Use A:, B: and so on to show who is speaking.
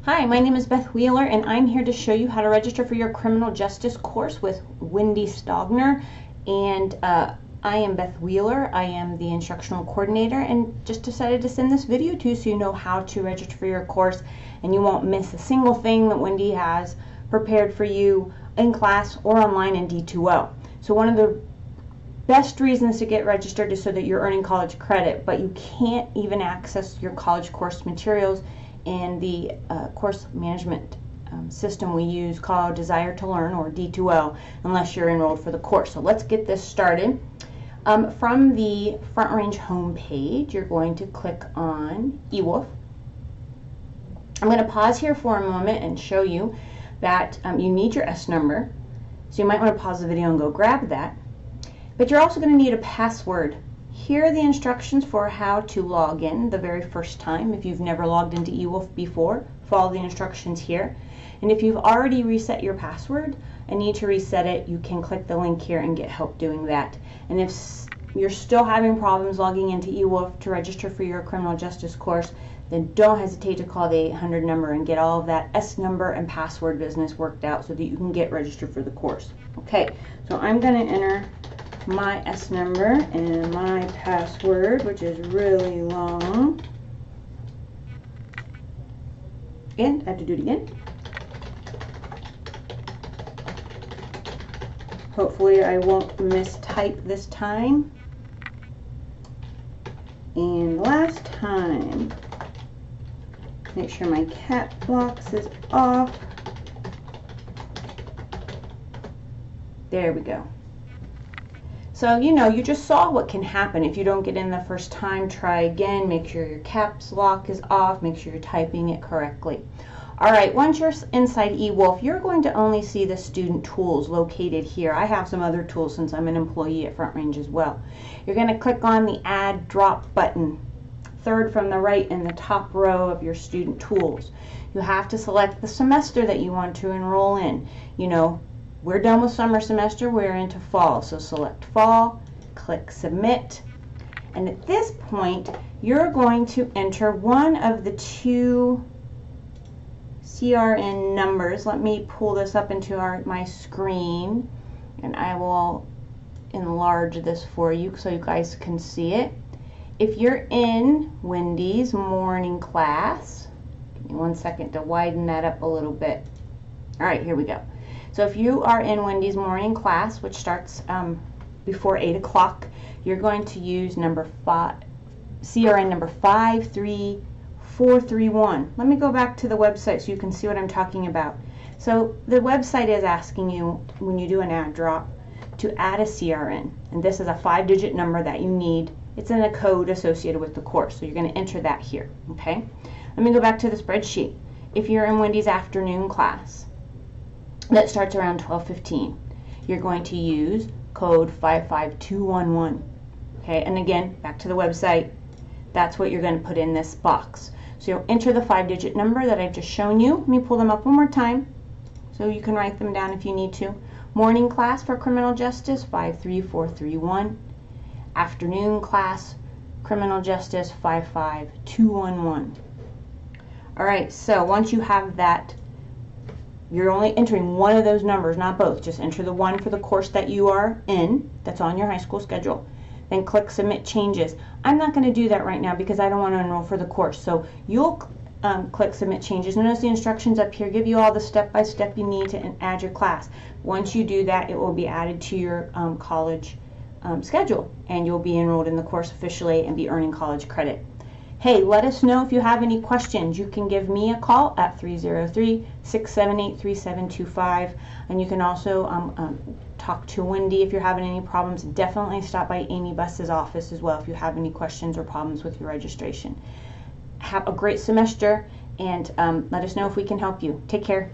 A: Hi, my name is Beth Wheeler, and I'm here to show you how to register for your criminal justice course with Wendy Stogner. And I am Beth Wheeler. I am the instructional coordinator, and just decided to send this video to you so you know how to register for your course and you won't miss a single thing that Wendy has prepared for you in class or online in D2L. So one of the best reasons to get registered is so that you're earning college credit, but you can't even access your college course materials in the course management system we use called Desire to Learn, or D2L, unless you're enrolled for the course. So let's get this started. From the Front Range home page, you're going to click on eWolf. I'm going to pause here for a moment and show you that you need your S number. So you might want to pause the video and go grab that. But you're also going to need a password. Here are the instructions for how to log in the very first time. If you've never logged into eWolf before, follow the instructions here. And if you've already reset your password and need to reset it, you can click the link here and get help doing that. And if you're still having problems logging into eWolf to register for your criminal justice course, then don't hesitate to call the 800 number and get all of that S number and password business worked out so that you can get registered for the course. Okay, so I'm going to enter my S number and my password, which is really long. And I have to do it again. Hopefully I won't mistype this time. And last time, make sure my cap locks is off. There we go. So, you just saw what can happen if you don't get in the first time. Try again, make sure your caps lock is off, make sure you're typing it correctly. All right, once you're inside eWolf, you're going to only see the student tools located here. I have some other tools since I'm an employee at Front Range as well. You're going to click on the Add Drop button, third from the right in the top row of your student tools. You have to select the semester that you want to enroll in. We're done with summer semester, we're into fall. So select fall, click submit, and at this point, you're going to enter one of the two CRN numbers. Let me pull this up into my screen, and I will enlarge this for you so you guys can see it. If you're in Wendy's morning class, give me 1 second to widen that up a little bit. All right, here we go. So if you are in Wendy's morning class, which starts before 8 o'clock, you're going to use CRN number 53431. Let me go back to the website so you can see what I'm talking about. So the website is asking you, when you do an add drop, to add a CRN. And this is a 5-digit number that you need. It's in a code associated with the course. So you're going to enter that here. Okay? Let me go back to the spreadsheet. If you're in Wendy's afternoon class, that starts around 12:15. You're going to use code 55211. Okay, and again, back to the website, that's what you're going to put in this box. So you'll enter the 5-digit number that I've just shown you. Let me pull them up one more time so you can write them down if you need to. Morning class for criminal justice, 53431. Afternoon class, criminal justice, 55211. All right, so once you have that, you're only entering one of those numbers, not both. Just enter the one for the course that you are in, that's on your high school schedule. Then click Submit Changes. I'm not going to do that right now because I don't want to enroll for the course. So you'll click Submit Changes. Notice the instructions up here give you all the step-by-step you need to add your class. Once you do that, it will be added to your college schedule, and you'll be enrolled in the course officially and be earning college credit. Hey, let us know if you have any questions. You can give me a call at 303-678-3725, and you can also talk to Wendy if you're having any problems. Definitely stop by Amy Buss's office as well if you have any questions or problems with your registration. Have a great semester, and let us know if we can help you. Take care.